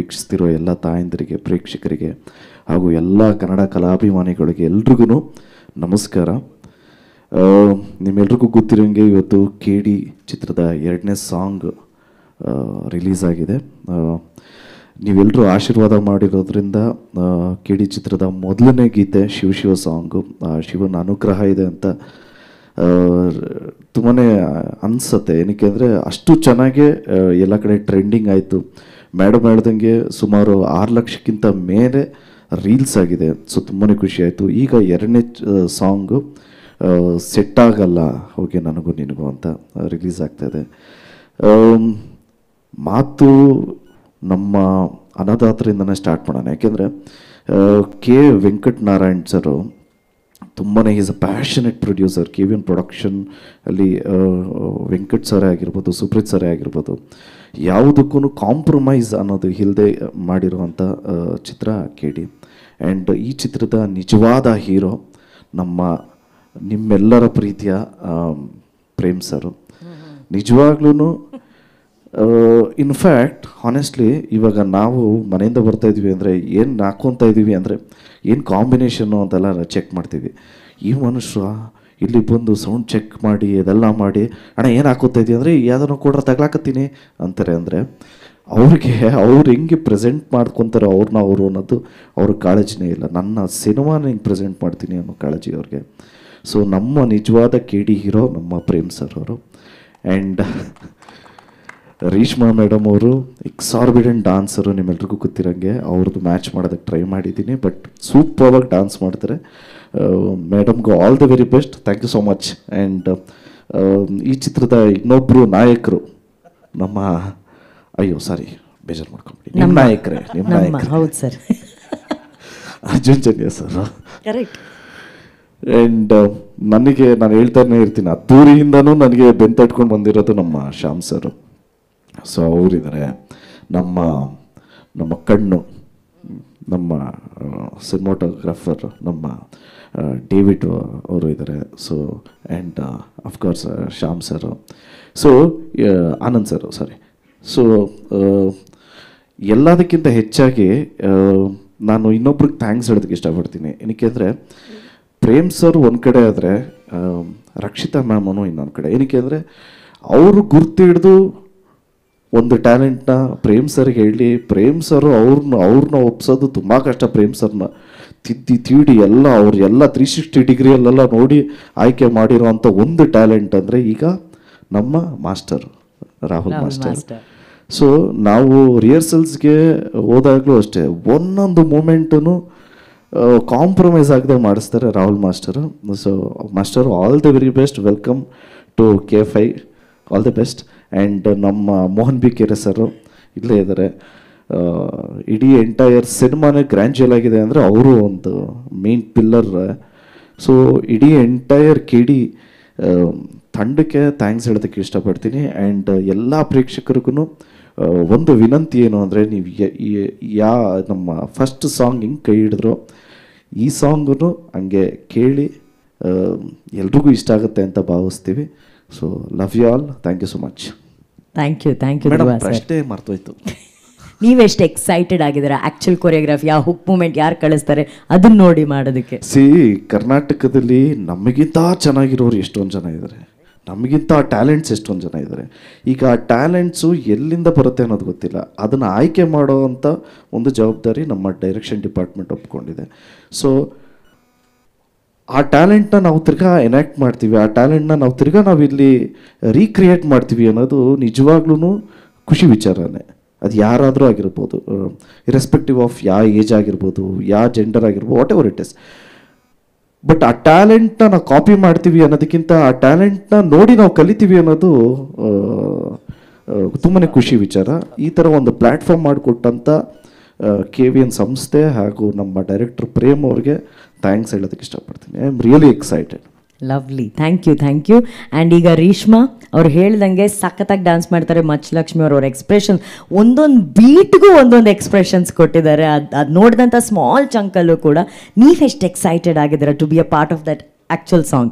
ವೀಕ್ಷಿಸ್ತಿರೋ ಎಲ್ಲ ತಾಯಂದಿರಿಗೆ, ಪ್ರೇಕ್ಷಕರಿಗೆ ಹಾಗೂ ಎಲ್ಲ ಕನ್ನಡ ಕಲಾಭಿಮಾನಿಗಳಿಗೆ ಎಲ್ರಿಗೂ ನಮಸ್ಕಾರ. ನಿಮ್ಮೆಲ್ರಿಗೂ ಗೊತ್ತಿರೋಂಗೆ ಇವತ್ತು KD ಚಿತ್ರದ 2ನೇ ಸಾಂಗ್ ರಿಲೀಸ್ ಆಗಿದೆ. ನೀವೆಲ್ಲರೂ ಆಶೀರ್ವಾದ ಮಾಡಿರೋದ್ರಿಂದ KD ಚಿತ್ರದ ಮೊದಲನೇ ಗೀತೆ ಶಿವ ಸಾಂಗು, ಶಿವನ ಅನುಗ್ರಹ ಇದೆ ಅಂತ ತುಂಬಾ ಅನಿಸುತ್ತೆ. ಏನಕ್ಕೆ ಅಂದರೆ ಅಷ್ಟು ಚೆನ್ನಾಗೇ ಎಲ್ಲ ಕಡೆ ಟ್ರೆಂಡಿಂಗ್ ಆಯಿತು. ಮೇಡಮ್ ಹೇಳ್ದಂಗೆ ಸುಮಾರು 6 ಲಕ್ಷಕ್ಕಿಂತ ಮೇಲೆ ರೀಲ್ಸ್ ಆಗಿದೆ. ಸೊ ತುಂಬಾ ಖುಷಿ ಆಯಿತು. ಈಗ 2ನೇ ಸಾಂಗು ಸೆಟ್ ಆಗಲ್ಲ ಹೋಗಿ ನನಗೂ ನಿನಗೂ ಅಂತ ರಿಲೀಸ್ ಆಗ್ತಾಯಿದೆ. ಮಾತು ನಮ್ಮ ಅನ್ನದಾತರಿಂದನೇ ಸ್ಟಾರ್ಟ್ ಮಾಡೋಣ. ಯಾಕೆಂದರೆ ಕೆ ವೆಂಕಟನಾರಾಯಣ್ ಸರು ತುಂಬಾ is a passionate producer. KVN production ಅಲ್ಲಿ ವೆಂಕಟ್ ಸರೇ ಆಗಿರ್ಬೋದು, ಸುಪ್ರೀತ್ ಸರೇ ಆಗಿರ್ಬೋದು, ಯಾವುದಕ್ಕೂ ಕಾಂಪ್ರಮೈಸ್ ಅನ್ನೋದು ಇಲ್ಲದೆ ಮಾಡಿರುವಂಥ ಚಿತ್ರ KD. ಆ್ಯಂಡ್ ಈ ಚಿತ್ರದ ನಿಜವಾದ ಹೀರೋ ನಿಮ್ಮೆಲ್ಲರ ಪ್ರೀತಿಯ ಪ್ರೇಮ್ ಸರು. ನಿಜವಾಗ್ಲೂ ಇನ್ಫ್ಯಾಕ್ಟ್ ಹಾನೆಸ್ಟ್ಲಿ ಇವಾಗ ನಾವು ಮನೆಯಿಂದ ಬರ್ತಾ ಇದ್ವಿ ಅಂದರೆ ಏನು ಹಾಕ್ಕೊತಾ ಇದ್ದೀವಿ ಅಂದರೆ ಏನು ಕಾಂಬಿನೇಷನ್ನು ಅಂತೆಲ್ಲ ಚೆಕ್ ಮಾಡ್ತೀವಿ. ಈ ಮನುಷ್ಯ ಇಲ್ಲಿ ಬಂದು ಸೌಂಡ್ ಚೆಕ್ ಮಾಡಿ ಇದೆಲ್ಲ ಮಾಡಿ ಅಣ್ಣ ಏನು ಹಾಕೋತಾ ಇದ್ದೀವಿ ಅಂದರೆ ಯಾವುದನ್ನು ಕೂಡ ತಗ್ಲಾಕತ್ತೀನಿ ಅಂತಾರೆ. ಅಂದರೆ ಅವ್ರು ಹೆಂಗೆ ಪ್ರೆಸೆಂಟ್ ಮಾಡ್ಕೊತಾರೆ ಅವ್ರನ್ನ ಅನ್ನೋದು ಅವ್ರಿಗೆ ಕಾಳಜಿನೇ ಇಲ್ಲ. ನನ್ನ ಸಿನಿಮಾನ ಹೆಂಗೆ ಪ್ರೆಸೆಂಟ್ ಮಾಡ್ತೀನಿ ಅನ್ನೋ ಕಾಳಜಿ ಅವ್ರಿಗೆ. ಸೊ ನಮ್ಮ ನಿಜವಾದ KD ಹೀರೋ ನಮ್ಮ ಪ್ರೇಮ್ ಸರ್ ಅವರು. ಆ್ಯಂಡ್ ರೇಷ್ಮಾ ಮೇಡಮ್ ಅವರು ಎಕ್ಸಾರ್ಬಿಡೆಂಟ್ ಡಾನ್ಸರು. ನಿಮ್ಮೆಲ್ರಿಗೂ ಗೊತ್ತಿರೋಂಗೆ ಅವ್ರದ್ದು ಮ್ಯಾಚ್ ಮಾಡೋದಕ್ಕೆ ಟ್ರೈ ಮಾಡಿದ್ದೀನಿ, ಬಟ್ ಸೂಪರ್ವಾಗಿ ಡಾನ್ಸ್ ಮಾಡ್ತಾರೆ. ಮೇಡಮ್ಗೂ all the very best. Thank you so much. And ಈ ಚಿತ್ರದ ಇನ್ನೊಬ್ಬರು ನಾಯಕರು ನಮ್ಮ ಬೇಜಾರು ಮಾಡ್ಕೊಂಬಿಡಿ, ನಿಮ್ಮ ನಾಯಕರೇ ಹೌದು sir, Arjun Janya sir. Correct. And ನಾನು ಹೇಳ್ತಾನೆ ಇರ್ತೀನಿ, ಹತ್ತೂರಿಯಿಂದನೂ ನನಗೆ ಬೆಂತಟ್ಕೊಂಡು ಬಂದಿರೋದು ನಮ್ಮ ಶ್ಯಾಮ್ ಸರ್. ಸೊ ಅವರಿದ್ದಾರೆ. ನಮ್ಮ ಕಣ್ಣು, ನಮ್ಮ ಸಿನಿಮಾಟೋಗ್ರಾಫರ್ ನಮ್ಮ ಡೇವಿಡ್ ಅವರು ಇದ್ದಾರೆ. So and of course Shyam sir. So Anand sir, sorry. So ಎಲ್ಲದಕ್ಕಿಂತ ಹೆಚ್ಚಾಗಿ ನಾನು ಇನ್ನೊಬ್ರಿಗೆ ಥ್ಯಾಂಕ್ಸ್ ಹೇಳೋದಕ್ಕೆ ಇಷ್ಟಪಡ್ತೀನಿ. ಏನಕ್ಕೆ ಅಂದರೆ ಪ್ರೇಮ್ ಸರ್ ಒಂದು ಕಡೆ ಆದರೆ ರಕ್ಷಿತಾ ಮ್ಯಾಮನು ಇನ್ನೊಂದು ಕಡೆ. ಏನಕ್ಕೆ ಅಂದರೆ ಅವರು ಗುರ್ತಿಡ್ದು ಒಂದು ಟ್ಯಾಲೆಂಟ್ನ ಪ್ರೇಮ್ ಸರ್ಗೆ ಹೇಳಿ, ಪ್ರೇಮ್ ಸರ್ ಅವ್ರನ್ನ ಒಪ್ಸೋದು ತುಂಬ ಕಷ್ಟ. ಪ್ರೇಮ್ ಸರ್ನ ತೀಡಿ ಎಲ್ಲ ಎಲ್ಲ 360 ಡಿಗ್ರಿಯಲ್ಲೆಲ್ಲ ನೋಡಿ ಆಯ್ಕೆ ಮಾಡಿರೋವಂಥ ಒಂದು ಟ್ಯಾಲೆಂಟ್ ಅಂದರೆ ಈಗ ನಮ್ಮ ಮಾಸ್ಟರ್ ರಾಹುಲ್ ಮಾಸ್ಟರ್. ಸೊ ನಾವು ರಿಹರ್ಸಲ್ಸ್ಗೆ ಹೋದಾಗಲೂ ಅಷ್ಟೇ ಒಂದೊಂದು ಮೂಮೆಂಟೂ ಕಾಂಪ್ರಮೈಸ್ ಆಗದೆ ಮಾಡಿಸ್ತಾರೆ Rahul master. So master all the very best. Welcome to K5, all the best. And ನಮ್ಮ ಮೋಹನ್ ಬಿ ಕೆರೆ ಸರು ಇಲ್ಲೇ ಇದ್ದಾರೆ. ಇಡೀ ಎಂಟೈರ್ ಸಿನಿಮಾನೇ ಗ್ರ್ಯಾಂಜುಯಲ್ ಆಗಿದೆ ಅಂದರೆ ಅವರು ಒಂದು ಮೇನ್ ಪಿಲ್ಲರ್. ಸೊ ಇಡೀ ಎಂಟೈರ್ KD ತಂಡಕ್ಕೆ ಥ್ಯಾಂಕ್ಸ್ ಹೇಳೋದಕ್ಕೆ ಇಷ್ಟಪಡ್ತೀನಿ. ಆ್ಯಂಡ್ ಎಲ್ಲ ಪ್ರೇಕ್ಷಕರಿಗೂ ಒಂದು ವಿನಂತಿ ಏನು ಅಂದರೆ, ನೀವು ನಮ್ಮ ಫಸ್ಟ್ ಸಾಂಗ್ ಹಿಂಗೆ ಕೈ ಹಿಡಿದ್ರು ಈ ಸಾಂಗು ಹಂಗೆ ಕೇಳಿ ಎಲ್ರಿಗೂ ಇಷ್ಟ ಆಗುತ್ತೆ ಅಂತ ಭಾವಿಸ್ತೀವಿ. So love you all. Thank you so much. Thank you madam. ಅಷ್ಟೇ ಮರ್ತೋಯ್ತು, ನೀವೆಷ್ಟು ಎಕ್ಸೈಟೆಡ್ ಆಗಿದ್ದೀರಾ ಆ್ಯಕ್ಚುಲ್ ಕೊರಿಯೋಗ್ರಾಫಿ, ಆ ಹುಕ್ ಮೂಮೆಂಟ್ ಯಾರು ಕಳಿಸ್ತಾರೆ ಅದನ್ನ ನೋಡಿ ಮಾಡೋದಕ್ಕೆ. ಕರ್ನಾಟಕದಲ್ಲಿ ನಮಗಿಂತ ಚೆನ್ನಾಗಿರೋರು ಎಷ್ಟೊಂದು ಜನ ಇದ್ದಾರೆ, ನಮಗಿಂತ ಟ್ಯಾಲೆಂಟ್ಸ್ ಎಷ್ಟೊಂದು ಜನ ಇದ್ದಾರೆ. ಈಗ ಆ ಟ್ಯಾಲೆಂಟ್ಸು ಎಲ್ಲಿಂದ ಬರುತ್ತೆ ಅನ್ನೋದು ಗೊತ್ತಿಲ್ಲ. ಅದನ್ನು ಆಯ್ಕೆ ಮಾಡೋ ಅಂಥ ಒಂದು ಜವಾಬ್ದಾರಿ ನಮ್ಮ ಡೈರೆಕ್ಷನ್ ಡಿಪಾರ್ಟ್ಮೆಂಟ್ ಒಪ್ಕೊಂಡಿದೆ. ಸೊ ಆ ಟ್ಯಾಲೆಂಟ್ನ ನಾವು ತಿರ್ಗಾ ಎನಾಕ್ಟ್ ಮಾಡ್ತೀವಿ, ಆ ಟ್ಯಾಲೆಂಟ್ನ ನಾವು ಇಲ್ಲಿ ರೀಕ್ರಿಯೇಟ್ ಮಾಡ್ತೀವಿ ಅನ್ನೋದು ನಿಜವಾಗ್ಲೂ ಖುಷಿ ವಿಚಾರನೇ. ಅದು ಯಾರಾದರೂ ಆಗಿರ್ಬೋದು, ಇರೆಸ್ಪೆಕ್ಟಿವ್ ಆಫ್ ಯಾವ ಏಜ್ ಆಗಿರ್ಬೋದು, ಯಾವ ಜೆಂಡರ್ ಆಗಿರ್ಬೋದು, what ever it is. But ಆ ಟ್ಯಾಲೆಂಟ್ನ ನಾವು ಕಾಪಿ ಮಾಡ್ತೀವಿ ಅನ್ನೋದಕ್ಕಿಂತ ಆ ಟ್ಯಾಲೆಂಟ್ನ ನೋಡಿ ನಾವು ಕಲಿತೀವಿ ಅನ್ನೋದು ತುಂಬಾ ಖುಷಿ ವಿಚಾರ. ಈ ಥರ ಒಂದು ಪ್ಲ್ಯಾಟ್ಫಾರ್ಮ್ ಮಾಡಿಕೊಟ್ಟಂಥ KVN ಸಂಸ್ಥೆ ಹಾಗೂ ನಮ್ಮ ಡೈರೆಕ್ಟರ್ ಪ್ರೇಮ್ ಅವ್ರಿಗೆ ಥ್ಯಾಂಕ್ಸ್ ಹೇಳೋದಕ್ಕೆ ಇಷ್ಟಪಡ್ತೀನಿ. I am really excited. Lovely. Thank you. And ಈಗ ರೇಷ್ಮಾ ಅವ್ರು ಹೇಳ್ದಂಗೆ ಸಖತ್ತಾಗಿ ಡ್ಯಾನ್ಸ್ ಮಾಡ್ತಾರೆ. ಮಚ್ಚಲಕ್ಷ್ಮಿ ಅವ್ರ ಎಕ್ಸ್ಪ್ರೆಷನ್, ಒಂದೊಂದು ಬೀಟ್ಗೂ ಒಂದೊಂದು ಎಕ್ಸ್ಪ್ರೆಷನ್ಸ್ ಕೊಟ್ಟಿದ್ದಾರೆ. ಅದು ನೋಡಿದಂಥ ಸ್ಮಾಲ್ ಚಂಕಲ್ಲೂ ಕೂಡ ನೀವೆಷ್ಟು ಎಕ್ಸೈಟೆಡ್ ಆಗಿದ್ದೀರಾ to be a part of that actual song?